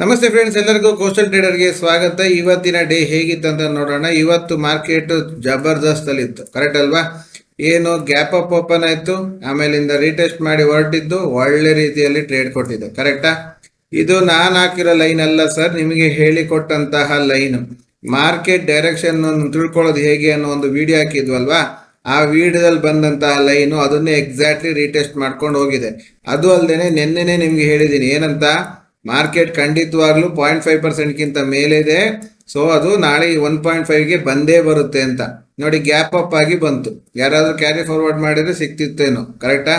ನಮಸ್ತೆ ಫ್ರೆಂಡ್ಸ್, ಎಲ್ಲರಿಗೂ ಕೋಸ್ಟಲ್ ಟ್ರೇಡರ್ಗೆ ಸ್ವಾಗತ. ಇವತ್ತಿನ ಡೇ ಹೇಗಿತ್ತು ಅಂತ ನೋಡೋಣ. ಇವತ್ತು ಮಾರ್ಕೆಟ್ ಜಬರ್ದಸ್ತ್ ಅಲ್ಲಿ ಇತ್ತು, ಕರೆಕ್ಟ್ ಅಲ್ವಾ? ಏನು ಗ್ಯಾಪ್ ಅಪ್ ಓಪನ್ ಆಯ್ತು, ಆಮೇಲಿಂದ ರೀಟೆಸ್ಟ್ ಮಾಡಿ ಹೊರಟಿದ್ದು, ಒಳ್ಳೆ ರೀತಿಯಲ್ಲಿ ಟ್ರೇಡ್ ಕೊಟ್ಟಿದ್ದು, ಕರೆಕ್ಟಾ? ಇದು ನಾನು ಹಾಕಿರೋ ಲೈನ್ ಅಲ್ಲ ಸರ್, ನಿಮಗೆ ಹೇಳಿಕೊಟ್ಟಂತಹ ಲೈನ್. ಮಾರ್ಕೆಟ್ ಡೈರೆಕ್ಷನ್ ತಿಳ್ಕೊಳ್ಳೋದು ಹೇಗೆ ಅನ್ನೋ ಒಂದು ವಿಡಿಯೋ ಹಾಕಿದ್ವಲ್ವಾ, ಆ ವಿಡಿಯೋದಲ್ಲಿ ಬಂದಂತಹ ಲೈನು ಅದನ್ನೇ ಎಕ್ಸಾಕ್ಟ್ಲಿ ರೀಟೆಸ್ಟ್ ಮಾಡ್ಕೊಂಡು ಹೋಗಿದೆ. ಅದು ಅಲ್ಲದೆ ನಿನ್ನೆನೆ ನಿಮ್ಗೆ ಹೇಳಿದ್ದೀನಿ ಏನಂತ, ಮಾರ್ಕೆಟ್ ಖಂಡಿತವಾಗ್ಲೂ 0.5%ಗಿಂತ ಮೇಲಿದೆ. ಸೊ ಅದು ನಾಳೆ 1.5ಗೆ ಬಂದೇ ಬರುತ್ತೆ ಅಂತ ನೋಡಿ. ಗ್ಯಾಪ್ ಅಪ್ ಆಗಿ ಬಂತು. ಯಾರಾದ್ರೂ ಕ್ಯಾರಿ ಫಾರ್ವರ್ಡ್ ಮಾಡಿದ್ರೆ ಸಿಕ್ತಿತ್ತೇನೋ, ಕರೆಕ್ಟಾ?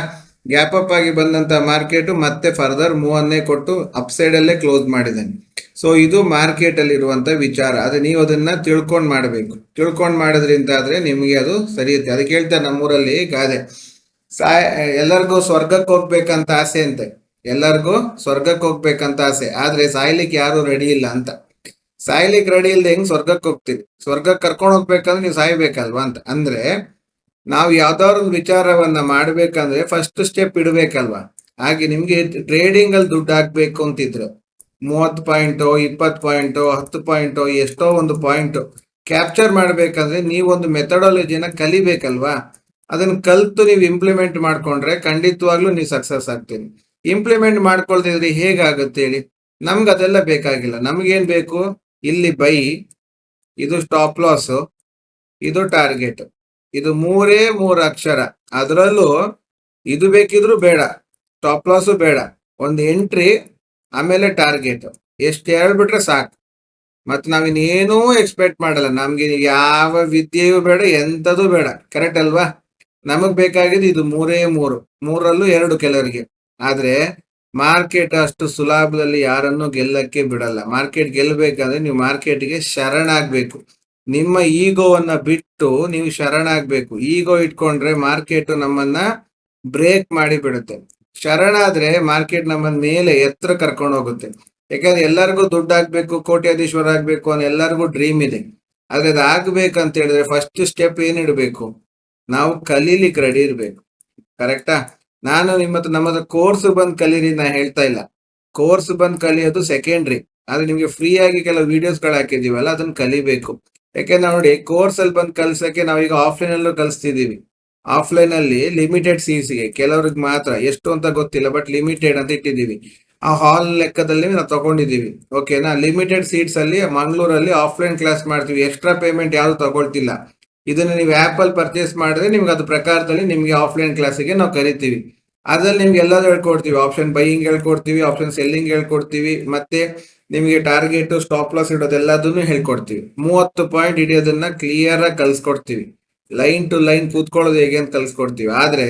ಗ್ಯಾಪ್ ಅಪ್ ಆಗಿ ಬಂದಂತ ಮಾರ್ಕೆಟ್ ಮತ್ತೆ ಫರ್ದರ್ ಮೂವ್ ಅನ್ನೇ ಕೊಟ್ಟು ಅಪ್ ಸೈಡ್ ಅಲ್ಲೇ ಕ್ಲೋಸ್ ಮಾಡಿದ್ದೇನೆ. ಸೊ ಇದು ಮಾರ್ಕೆಟ್ ಅಲ್ಲಿ ಇರುವಂತ ವಿಚಾರ. ಅದು ನೀವು ಅದನ್ನ ತಿಳ್ಕೊಂಡ್ ಮಾಡಬೇಕು. ತಿಳ್ಕೊಂಡ್ ಮಾಡೋದ್ರಿಂದ ಆದ್ರೆ ನಿಮಗೆ ಅದು ಸರಿಯುತ್ತೆ. ಅದಕ್ಕೆ ಹೇಳ್ತಾರೆ ನಮ್ಮೂರಲ್ಲಿ ಗಾದೆ, ಎಲ್ಲರಿಗೂ ಸ್ವರ್ಗಕ್ಕೆ ಹೋಗ್ಬೇಕಂತ ಆಸೆ ಅಂತೆ. ಎಲ್ಲರಿಗೂ ಸ್ವರ್ಗಕ್ಕೆ ಹೋಗ್ಬೇಕಂತ ಆಸೆ, ಆದ್ರೆ ಸಾಯ್ಲಿಕ್ಕೆ ಯಾರು ರೆಡಿ ಇಲ್ಲ ಅಂತ. ಸಾಯ್ಲಿಕ್ಕೆ ರೆಡಿ ಇಲ್ಲದೆ ಹೆಂಗ್ ಸ್ವರ್ಗಕ್ಕೆ ಹೋಗ್ತೀವಿ? ಸ್ವರ್ಗಕ್ಕೆ ಕರ್ಕೊಂಡು ಹೋಗ್ಬೇಕಂದ್ರೆ ನೀವು ಸಾಯ್ಬೇಕಲ್ವಾ ಅಂತ. ಅಂದ್ರೆ ನಾವು ಯಾವ್ದಾದ್ರು ವಿಚಾರವನ್ನ ಮಾಡ್ಬೇಕಂದ್ರೆ ಫಸ್ಟ್ ಸ್ಟೆಪ್ ಇಡ್ಬೇಕಲ್ವಾ? ಹಾಗೆ ನಿಮ್ಗೆ ಟ್ರೇಡಿಂಗ್ ಅಲ್ಲಿ ದುಡ್ಡು ಹಾಕ್ಬೇಕು ಅಂತಿದ್ರು, 30 ಪಾಯಿಂಟು, 20 ಪಾಯಿಂಟು, 10 ಪಾಯಿಂಟು, ಎಷ್ಟೋ ಒಂದು ಪಾಯಿಂಟ್ ಕ್ಯಾಪ್ಚರ್ ಮಾಡ್ಬೇಕಂದ್ರೆ ನೀವೊಂದು ಮೆಥಡಾಲಜಿನ ಕಲಿಬೇಕಲ್ವಾ? ಅದನ್ನ ಕಲ್ತು ನೀವು ಇಂಪ್ಲಿಮೆಂಟ್ ಮಾಡ್ಕೊಂಡ್ರೆ ಖಂಡಿತವಾಗ್ಲೂ ನೀವು ಸಕ್ಸಸ್ ಆಗ್ತೀರಿ. ಇಂಪ್ಲಿಮೆಂಟ್ ಮಾಡ್ಕೊಳ್ತಿದ್ರಿ ಹೇಗಾಗುತ್ತೆ ಹೇಳಿ? ನಮ್ಗೆ ಅದೆಲ್ಲ ಬೇಕಾಗಿಲ್ಲ. ನಮ್ಗೇನ್ ಬೇಕು? ಇಲ್ಲಿ ಬೈ, ಇದು ಸ್ಟಾಪ್ ಲಾಸ್, ಇದು ಟಾರ್ಗೆಟ್. ಇದು ಮೂರು ಅಕ್ಷರ. ಅದರಲ್ಲೂ ಇದು ಬೇಕಿದ್ರು ಬೇಡ, ಸ್ಟಾಪ್ ಲಾಸು ಬೇಡ, ಒಂದು ಎಂಟ್ರಿ, ಆಮೇಲೆ ಟಾರ್ಗೆಟ್. ಎಷ್ಟು ಹೇಳ್ಬಿಟ್ರೆ ಸಾಕು. ಮತ್ತೆ ನಾವಿನ್ನೇನೂ ಎಕ್ಸ್ಪೆಕ್ಟ್ ಮಾಡಲ್ಲ. ನಮ್ಗೆ ಯಾವ ವಿದ್ಯೆಯೂ ಬೇಡ, ಎಂಥದ್ದು ಬೇಡ, ಕರೆಕ್ಟ್ ಅಲ್ವಾ? ನಮಗ್ ಬೇಕಾಗಿದ್ದು ಇದು ಮೂರಲ್ಲೂ 2 ಕೆಲವರಿಗೆ. ಆದ್ರೆ ಮಾರ್ಕೆಟ್ ಅಷ್ಟು ಸುಲಭದಲ್ಲಿ ಯಾರನ್ನು ಗೆಲ್ಲಕ್ಕೆ ಬಿಡಲ್ಲ. ಮಾರ್ಕೆಟ್ ಗೆಲ್ಲಬೇಕಾದ್ರೆ ನೀವು ಮಾರ್ಕೆಟ್ಗೆ ಶರಣಾಗ್ಬೇಕು. ನಿಮ್ಮ ಈಗೋವನ್ನ ಬಿಟ್ಟು ನೀವು ಶರಣಾಗ್ಬೇಕು. ಈಗೋ ಇಟ್ಕೊಂಡ್ರೆ ಮಾರ್ಕೆಟ್ ನಮ್ಮನ್ನ ಬ್ರೇಕ್ ಮಾಡಿ ಬಿಡುತ್ತೆ. ಶರಣಾದ್ರೆ ಮಾರ್ಕೆಟ್ ನಮ್ಮನ್ನ ಮೇಲೆ ಎತ್ತರ ಕರ್ಕೊಂಡು ಹೋಗುತ್ತೆ. ಯಾಕಂದ್ರೆ ಎಲ್ಲರಿಗೂ ದುಡ್ಡು ಆಗ್ಬೇಕು, ಕೋಟ್ಯಾಧೀಶ್ವರ ಆಗ್ಬೇಕು ಅನ್ನೋ ಎಲ್ಲರಿಗೂ ಡ್ರೀಮ್ ಇದೆ. ಆದ್ರೆ ಅದು ಆಗ್ಬೇಕಂತ ಹೇಳಿದ್ರೆ ಫಸ್ಟ್ ಸ್ಟೆಪ್ ಏನಿಡಬೇಕು? ನಾವು ಕಲೀಲಿಕ್ಕೆ ರೆಡಿ ಇರ್ಬೇಕು, ಕರೆಕ್ಟಾ? ನಾನು ನಮ್ಮ ಹತ್ರ ಕೋರ್ಸ್ ಬಂದ್ ಕಲೀರಿ ನಾ ಹೇಳ್ತಾ ಇಲ್ಲ. ಕೋರ್ಸ್ ಬಂದ್ ಕಲಿಯೋದು ಸೆಕೆಂಡ್ರಿ. ಆದ್ರೆ ನಿಮ್ಗೆ ಫ್ರೀ ಆಗಿ ಕೆಲವು ವಿಡಿಯೋಸ್ಗಳು ಹಾಕಿದೀವಲ್ಲ, ಅದನ್ನ ಕಲಿಬೇಕು. ಯಾಕೆಂದ್ರೆ ನೋಡಿ, ಕೋರ್ಸ್ ಅಲ್ಲಿ ಬಂದ್ ಕಲ್ಸಕ್ಕೆ ನಾವೀಗ ಆಫ್ಲೈನ್ ಅಲ್ಲೂ ಕಲಿಸ್ತಿದೀವಿ. ಆಫ್ಲೈನ್ ಅಲ್ಲಿ ಲಿಮಿಟೆಡ್ ಸೀಟ್ಸ್ಗೆ ಕೆಲವ್ರಿಗೆ ಮಾತ್ರ, ಎಷ್ಟು ಅಂತ ಗೊತ್ತಿಲ್ಲ, ಬಟ್ ಲಿಮಿಟೆಡ್ ಅಂತ ಇಟ್ಟಿದ್ದೀವಿ. ಆ ಹಾಲ್ ಲೆಕ್ಕದಲ್ಲಿ ನಾವು ತಗೊಂಡಿದೀವಿ, ಓಕೆನಾ? ಲಿಮಿಟೆಡ್ ಸೀಟ್ಸ್ ಅಲ್ಲಿ ಮಂಗಳೂರಲ್ಲಿ ಆಫ್ಲೈನ್ ಕ್ಲಾಸ್ ಮಾಡ್ತೀವಿ. ಎಕ್ಸ್ಟ್ರಾ ಪೇಮೆಂಟ್ ಯಾವ್ದು ತಗೊಳ್ತಿಲ್ಲ. ಇದನ್ನ ನೀವು ಆಪ್ ಅಲ್ಲಿ ಪರ್ಚೇಸ್ ಮಾಡಿದ್ರೆ ನಿಮ್ಗೆ ಅದು ಪ್ರಕಾರದಲ್ಲಿ ನಿಮ್ಗೆ ಆಫ್ಲೈನ್ ಕ್ಲಾಸಿಗೆ ನಾವು ಕರಿತೀವಿ. ಅದ್ರಲ್ಲಿ ನಿಮ್ಗೆ ಎಲ್ಲದೂ ಹೇಳ್ಕೊಡ್ತೀವಿ. ಆಪ್ಷನ್ ಬೈಯಿಂಗ್ ಹೇಳ್ಕೊಡ್ತೀವಿ, ಆಪ್ಷನ್ ಸೆಲ್ಲಿಂಗ್ ಹೇಳ್ಕೊಡ್ತೀವಿ, ಮತ್ತೆ ನಿಮಗೆ ಟಾರ್ಗೆಟ್, ಸ್ಟಾಪ್ ಲಾಸ್ ಇಡೋದೆಲ್ಲದನ್ನು ಹೇಳ್ಕೊಡ್ತೀವಿ. 30 ಪಾಯಿಂಟ್ ಹಿಡಿಯೋದನ್ನ ಕ್ಲಿಯರ್ ಆಗಿ ಕಲ್ಸ್ಕೊಡ್ತೀವಿ. ಲೈನ್ ಟು ಲೈನ್ ಕೂತ್ಕೊಳ್ಳೋದು ಹೇಗೆ ಅಂತ ಕಲ್ಸ್ಕೊಡ್ತೀವಿ. ಆದ್ರೆ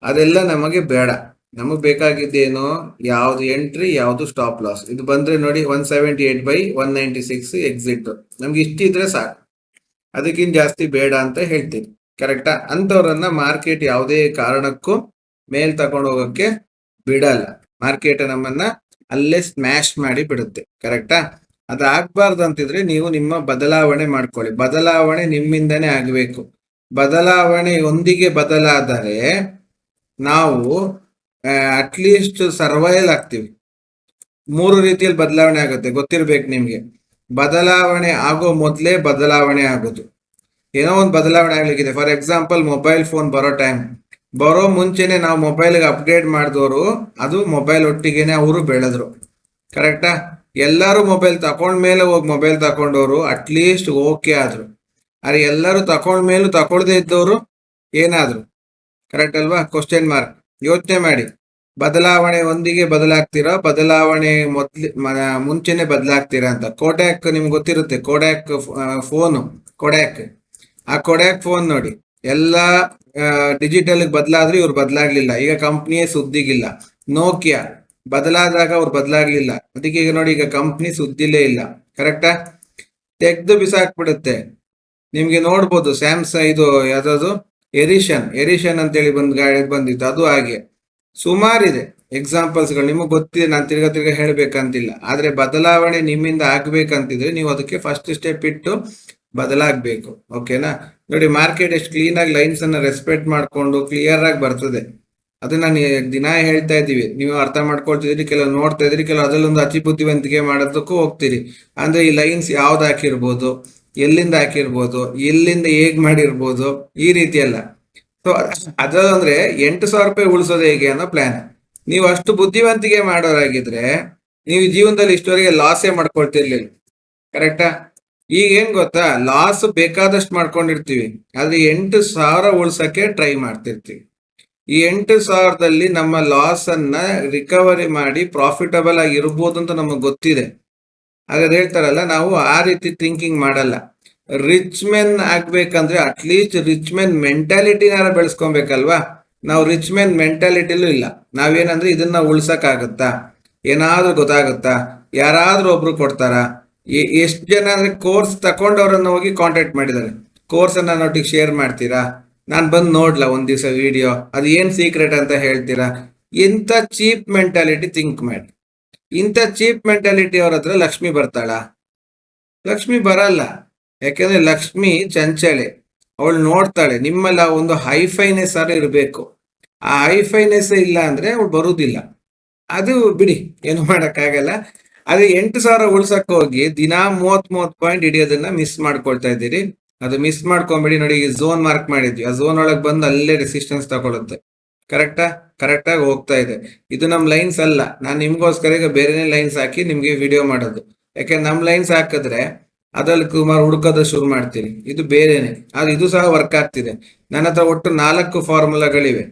ಅದೆಲ್ಲ ನಮಗೆ ಬೇಡ. ನಮಗ್ ಬೇಕಾಗಿದ್ದೇನು? ಯಾವ್ದು ಎಂಟ್ರಿ, ಯಾವ್ದು ಸ್ಟಾಪ್ ಲಾಸ್. ಇದು ಬಂದ್ರೆ ನೋಡಿ 178/196 ಎಕ್ಸಿಟ್. ನಮ್ಗೆ ಇಷ್ಟಿದ್ರೆ ಸಾಕು, ಅದಕ್ಕಿಂತ ಜಾಸ್ತಿ ಬೇಡ ಅಂತ ಹೇಳ್ತೀನಿ, ಕರೆಕ್ಟಾ? ಅಂತವ್ರನ್ನ ಮಾರ್ಕೆಟ್ ಯಾವುದೇ ಕಾರಣಕ್ಕೂ ಮೇಲ್ ತಗೊಂಡು ಹೋಗಕ್ಕೆ ಬಿಡಲ್ಲ. ಮಾರ್ಕೆಟ್ ನಮ್ಮನ್ನ ಅಲ್ಲೇ ಸ್ಮ್ಯಾಶ್ ಮಾಡಿ ಬಿಡುತ್ತೆ, ಕರೆಕ್ಟಾ? ಅದು ಆಗ್ಬಾರ್ದು ಅಂತಿದ್ರೆ ನೀವು ನಿಮ್ಮ ಬದಲಾವಣೆ ಮಾಡ್ಕೊಳ್ಳಿ. ಬದಲಾವಣೆ ನಿಮ್ಮಿಂದನೇ ಆಗ್ಬೇಕು. ಬದಲಾವಣೆಯೊಂದಿಗೆ ಬದಲಾದರೆ ನಾವು ಅಟ್ಲೀಸ್ಟ್ ಸರ್ವೈವಲ್ ಆಗ್ತೀವಿ. 3 ರೀತಿಯಲ್ಲಿ ಬದಲಾವಣೆ ಆಗುತ್ತೆ, ಗೊತ್ತಿರ್ಬೇಕು ನಿಮ್ಗೆ. ಬದಲಾವಣೆ ಆಗೋ ಮೊದಲೇ ಬದಲಾವಣೆ ಆಗೋದು. ಏನೋ ಒಂದು ಬದಲಾವಣೆ ಆಗ್ಲಿಕ್ಕಿದೆ. ಫಾರ್ ಎಕ್ಸಾಂಪಲ್, ಮೊಬೈಲ್ ಫೋನ್ ಬರೋ ಮುಂಚೆನೆ ನಾವು ಮೊಬೈಲ್ಗೆ ಅಪ್ಗ್ರೇಡ್ ಮಾಡಿದವರು, ಅದು ಮೊಬೈಲ್ ಒಟ್ಟಿಗೆನೆ ಅವರು ಬೆಳೆದ್ರು, ಕರೆಕ್ಟಾ? ಎಲ್ಲರೂ ಮೊಬೈಲ್ ತಕೊಂಡ್ಮೇಲೆ ಹೋಗಿ ಮೊಬೈಲ್ ತಕೊಂಡವರು ಅಟ್ಲೀಸ್ಟ್ ಓಕೆ ಆದ್ರು. ಅರೆ ಎಲ್ಲರೂ ತಕೊಂಡ್ಮೇಲೂ ತಗೊಳ್ದೇ ಇದ್ದವರು ಏನಾದ್ರು? ಕರೆಕ್ಟ್ ಅಲ್ವಾ? Question mark. ಯೋಚನೆ ಮಾಡಿ. ಬದಲಾವಣೆ ಒಂದಿಗೆ ಬದಲಾಗ್ತೀರಾ, ಬದಲಾವಣೆ ಮುಂಚೆನೆ ಬದಲಾಗ್ತೀರಾ ಅಂತ. ಕೋಡ್ಯಾಕ್ ನಿಮ್ಗೆ ಗೊತ್ತಿರುತ್ತೆ, ಕೋಡ್ಯಾಕ್ ಫೋನು, ಆ ಕೊಡ್ಯಾಕ್ ಫೋನ್ ನೋಡಿ, ಎಲ್ಲ ಡಿಜಿಟಲ್ ಬದಲಾದ್ರೆ ಇವ್ರು ಬದಲಾಗ್ಲಿಲ್ಲ. ಈಗ ಕಂಪ್ನಿಯೇ ಸುದ್ದಿಗಿಲ್ಲ. ನೋಕಿಯಾ ಬದಲಾದಾಗ ಅವ್ರು ಬದಲಾಗ್ಲಿಲ್ಲ. ಅದಕ್ಕೆ ಈಗ ನೋಡಿ, ಈಗ ಕಂಪ್ನಿ ಸುದ್ದಿಲೇ ಇಲ್ಲ, ಕರೆಕ್ಟಾ? ತೆಗ್ದು ಬಿಸಾಕ್ಬಿಡುತ್ತೆ. ನಿಮ್ಗೆ ನೋಡ್ಬೋದು ಸ್ಯಾಮ್ಸಂಗ್, ಇದು ಯಾವ್ದು ಎರಿಷನ್ ಅಂತೇಳಿ ಗಾಡಿ ಬಂದಿತ್ತು, ಅದು ಹಾಗೆ ಸುಮಾರಿದೆ ಎಕ್ಸಾಂಪಲ್ಸ್ಗಳು. ನಿಮಗೆ ಗೊತ್ತಿದೆ, ನಾನು ತಿರ್ಗಾ ಹೇಳ್ಬೇಕಂತಿಲ್ಲ. ಆದ್ರೆ ಬದಲಾವಣೆ ನಿಮ್ಮಿಂದ ಆಗ್ಬೇಕಂತಿದ್ರೆ ನೀವು ಅದಕ್ಕೆ ಫಸ್ಟ್ ಸ್ಟೆಪ್ ಇಟ್ಟು ಬದಲಾಗಬೇಕು, ಓಕೆನಾ? ನೋಡಿ, ಮಾರ್ಕೆಟ್ ಎಷ್ಟು ಕ್ಲೀನ್ ಆಗಿ ಲೈನ್ಸ್ ಅನ್ನ ರೆಸ್ಪೆಕ್ಟ್ ಮಾಡ್ಕೊಂಡು ಕ್ಲಿಯರ್ ಆಗಿ ಬರ್ತದೆ. ಅದನ್ನ ನಾನು ದಿನ ಹೇಳ್ತಾ ಇದ್ದೀವಿ, ನೀವು ಅರ್ಥ ಮಾಡ್ಕೊಳ್ತಿದ್ರಿ, ಕೆಲವು ನೋಡ್ತಾ ಇದ್ರಿ, ಕೆಲವು ಅದರಲ್ಲೊಂದು ಅತಿ ಬುದ್ಧಿವಂತಿಕೆ ಮಾಡೋದಕ್ಕೂ ಹೋಗ್ತೀರಿ. ಅಂದ್ರೆ ಈ ಲೈನ್ಸ್ ಯಾವ್ದು ಹಾಕಿರ್ಬೋದು, ಎಲ್ಲಿಂದ ಹಾಕಿರ್ಬೋದು, ಎಲ್ಲಿಂದ ಹೇಗ್ ಮಾಡಿರ್ಬೋದು, ಈ ರೀತಿ ಎಲ್ಲ. ಸೊ ಅದಂದ್ರೆ 8,000 ರೂಪಾಯಿ ಉಳಿಸೋದು ಹೇಗೆ ಅನ್ನೋ ಪ್ಲಾನ್. ನೀವು ಅಷ್ಟು ಬುದ್ಧಿವಂತಿಕೆ ಮಾಡೋರಾಗಿದ್ರೆ ನೀವು ಜೀವನದಲ್ಲಿ ಇಷ್ಟವರೆಗೆ ಲಾಸೇ ಮಾಡ್ಕೊಳ್ತಿರ್ಲಿಲ್ಲ. ಕರೆಕ್ಟಾ? ಈಗ ಏನ್ ಗೊತ್ತಾ, ಲಾಸ್ ಬೇಕಾದಷ್ಟು ಮಾಡ್ಕೊಂಡಿರ್ತೀವಿ, ಆದ್ರೆ 8,000 ಉಳ್ಸಕ್ಕೆ ಟ್ರೈ ಮಾಡ್ತಿರ್ತೀವಿ. ಈ 8,000ದಲ್ಲಿ ನಮ್ಮ ಲಾಸ್ ಅನ್ನ ರಿಕವರಿ ಮಾಡಿ ಪ್ರಾಫಿಟಬಲ್ ಆಗಿ ಇರ್ಬೋದು ಅಂತ ನಮಗೆ ಗೊತ್ತಿದೆ. ಹಾಗಾದ್ರೆ ಹೇಳ್ತಾರಲ್ಲ, ನಾವು ಆ ರೀತಿ ಥಿಂಕಿಂಗ್ ಮಾಡಲ್ಲ. ರಿಚ್ ಮೆನ್ ಆಗ್ಬೇಕಂದ್ರೆ ಅಟ್ಲೀಸ್ಟ್ ರಿಚ್ ಮೆನ್ ಮೆಂಟಾಲಿಟಿನಾರ ಬೆಳೆಸ್ಕೊಬೇಕಲ್ವಾ? ನಾವು ರಿಚ್ ಮೆನ್ ಮೆಂಟಾಲಿಟಿಲೂ ಇಲ್ಲ. ನಾವೇನಂದ್ರೆ ಇದನ್ನ ಉಳ್ಸಕ್ ಆಗುತ್ತಾ, ಏನಾದ್ರೂ ಗೊತ್ತಾಗುತ್ತಾ, ಯಾರಾದ್ರೂ ಒಬ್ರು ಕೊಡ್ತಾರಾ? ಎಷ್ಟು ಜನ ಅಂದ್ರೆ ಕೋರ್ಸ್ ತಕೊಂಡವ್ರನ್ನ ಹೋಗಿ ಕಾಂಟ್ಯಾಕ್ಟ್ ಮಾಡಿದ್ದಾರೆ, ಕೋರ್ಸ್ ಅನ್ನ ನೊಟ್ಟಿಗೆ ಶೇರ್ ಮಾಡ್ತೀರಾ, ನಾನು ಬಂದು ನೋಡ್ಲಾ ಒಂದ್ ದಿವಸ ವಿಡಿಯೋ, ಅದು ಏನ್ ಸೀಕ್ರೆಟ್ ಅಂತ ಹೇಳ್ತೀರಾ? ಇಂಥ ಚೀಪ್ ಮೆಂಟಾಲಿಟಿ ಥಿಂಕ್ ಮಾಡಿ. ಇಂಥ ಚೀಪ್ ಮೆಂಟಾಲಿಟಿ ಅವ್ರ ಹತ್ರ ಲಕ್ಷ್ಮಿ ಬರ್ತಾಳ? ಲಕ್ಷ್ಮಿ ಬರಲ್ಲ. ಯಾಕೆಂದ್ರೆ ಲಕ್ಷ್ಮಿ ಚಂಚಲೆ, ಅವಳು ನೋಡ್ತಾಳೆ. ನಿಮ್ಮಲ್ಲ ಒಂದು ಹೈಫೈನೆಸ್ ಆದ್ರೂ ಇರಬೇಕು. ಆ ಹೈಫೈನೆಸ್ ಇಲ್ಲ ಅಂದ್ರೆ ಅವಳು ಬರುವುದಿಲ್ಲ. ಅದು ಬಿಡಿ, ಏನು ಮಾಡಕ್ಕಾಗಲ್ಲ. ಅದೇ 8,000 ಉಳ್ಸಕ್ ಹೋಗಿ ದಿನಾ 30 ಪಾಯಿಂಟ್ ಹಿಡಿಯೋದನ್ನ ಮಿಸ್ ಮಾಡ್ಕೊಳ್ತಾ ಇದ್ದೀರಿ. ಅದು ಮಿಸ್ ಮಾಡ್ಕೊಂಬಿಡಿ. ನೋಡಿ, ಈಗ ಝೋನ್ ಮಾರ್ಕ್ ಮಾಡಿದ್ವಿ, ಆ ಝೋನ್ ಒಳಗೆ ಬಂದು ಅಲ್ಲೇ ರೆಸಿಸ್ಟೆನ್ಸ್ ತಗೊಳುತ್ತೆ. ಕರೆಕ್ಟಾಗಿ ಹೋಗ್ತಾ ಇದೆ. ಇದು ನಮ್ ಲೈನ್ಸ್ ಅಲ್ಲ. ನಾನು ನಿಮ್ಗೋಸ್ಕರ ಈಗ ಬೇರೆನೇ ಲೈನ್ಸ್ ಹಾಕಿ ನಿಮ್ಗೆ ವಿಡಿಯೋ ಮಾಡೋದು. ಯಾಕೆಂದ್ರೆ ನಮ್ ಲೈನ್ಸ್ ಹಾಕಿದ್ರೆ ಅದ್ರಲ್ಲಿ ಸುಮಾರು ಹುಡುಕೋದು ಶುರು ಮಾಡ್ತೀನಿ. ಇದು ಬೇರೆನೆ, ಆದ್ರೆ ಇದು ಸಹ ವರ್ಕ್ ಆಗ್ತಿದೆ. ನನ್ನ ಹತ್ರ ಒಟ್ಟು 4 ಫಾರ್ಮುಲಾಗಳಿವೆ.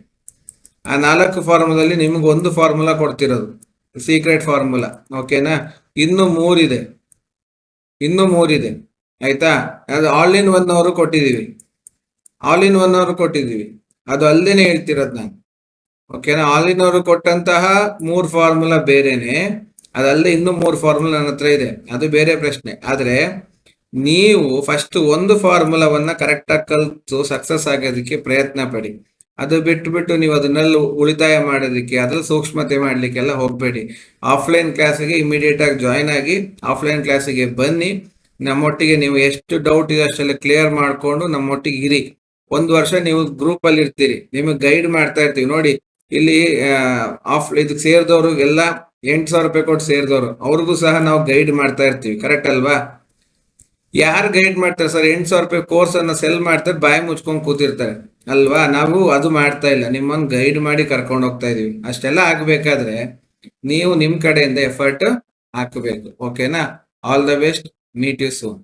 ಆ 4 ಫಾರ್ಮುಲಲ್ಲಿ ನಿಮ್ಗೆ ಒಂದು ಫಾರ್ಮುಲಾ ಕೊಡ್ತಿರೋದು, ಸೀಕ್ರೆಟ್ ಫಾರ್ಮುಲಾ. ಓಕೆನಾ? ಇನ್ನು 3 ಇದೆ. ಆಯ್ತಾ? ಅದು ಆಲ್ ಇನ್ ಒನ್ ಅವರು ಕೊಟ್ಟಿದೀವಿ. ಅದು ಅಲ್ದೇನೆ ಹೇಳ್ತಿರೋದು ನಾನು. ಓಕೆನಾ? ಆಲ್ ಇನ್ ಅವರು ಕೊಟ್ಟಂತಹ 3 ಫಾರ್ಮುಲಾ ಬೇರೆನೆ, ಅದಲ್ಲದೆ ಇನ್ನು 3 ಫಾರ್ಮುಲಾ ನನ್ನ ಹತ್ರ ಇದೆ, ಅದು ಬೇರೆ ಪ್ರಶ್ನೆ. ಆದ್ರೆ ನೀವು ಫಸ್ಟ್ ಒಂದು ಫಾರ್ಮುಲಾವನ್ನ ಕರೆಕ್ಟಾಗಿ ಕಲಿತು ಸಕ್ಸಸ್ ಆಗೋದಕ್ಕೆ ಪ್ರಯತ್ನ ಪಡಿ. ಅದು ಬಿಟ್ಟು ನೀವು ಅದನ್ನೆಲ್ಲ ಉಳಿತಾಯ ಮಾಡೋದಕ್ಕೆ, ಅದ್ರಲ್ಲಿ ಸೂಕ್ಷ್ಮತೆ ಮಾಡ್ಲಿಕ್ಕೆಲ್ಲ ಹೋಗ್ಬೇಡಿ. ಆಫ್ಲೈನ್ ಕ್ಲಾಸಿಗೆ ಇಮಿಡಿಯೇಟ್ ಆಗಿ ಜಾಯಿನ್ ಆಗಿ ಆಫ್ಲೈನ್ ಕ್ಲಾಸಿಗೆ ಬನ್ನಿ. ನಮ್ಮೊಟ್ಟಿಗೆ ನೀವು ಎಷ್ಟು ಡೌಟ್ ಇದೆ ಅಷ್ಟೆಲ್ಲ ಕ್ಲಿಯರ್ ಮಾಡ್ಕೊಂಡು ನಮ್ಮೊಟ್ಟಿಗೆ ಇರಿ. 1 ವರ್ಷ ನೀವು ಗ್ರೂಪ್ ಅಲ್ಲಿ ಇರ್ತೀರಿ, ನಿಮಗೆ ಗೈಡ್ ಮಾಡ್ತಾ ಇರ್ತೀವಿ. ನೋಡಿ, ಇಲ್ಲಿ ಇದಕ್ಕೆ ಸೇರಿದವರು ಎಲ್ಲ 8,000 ರೂಪಾಯಿ ಕೊಟ್ಟು ಸೇರಿದವರು, ಅವ್ರಿಗೂ ಸಹ ನಾವು ಗೈಡ್ ಮಾಡ್ತಾ ಇರ್ತೀವಿ. ಕರೆಕ್ಟ್ ಅಲ್ವಾ? ಯಾರು ಗೈಡ್ ಮಾಡ್ತಾರೆ ಸರ್? 8,000 ರೂಪಾಯಿ ಕೋರ್ಸ್ ಅನ್ನ ಸೆಲ್ ಮಾಡ್ತಾರೆ, ಬಾಯಿ ಮುಚ್ಕೊಂಡು ಕೂತಿರ್ತಾರೆ ಅಲ್ವಾ? ನಾವು ಅದು ಮಾಡ್ತಾ ಇಲ್ಲ, ನಿಮ್ಮನ್ನು ಗೈಡ್ ಮಾಡಿ ಕರ್ಕೊಂಡು ಹೋಗ್ತಾ ಇದೀವಿ. ಅಷ್ಟೆಲ್ಲ ಆಗ್ಬೇಕಾದ್ರೆ ನೀವು ನಿಮ್ ಕಡೆಯಿಂದ ಎಫರ್ಟ್ ಹಾಕಬೇಕು. ಓಕೆನಾ? All the best. Meet you soon.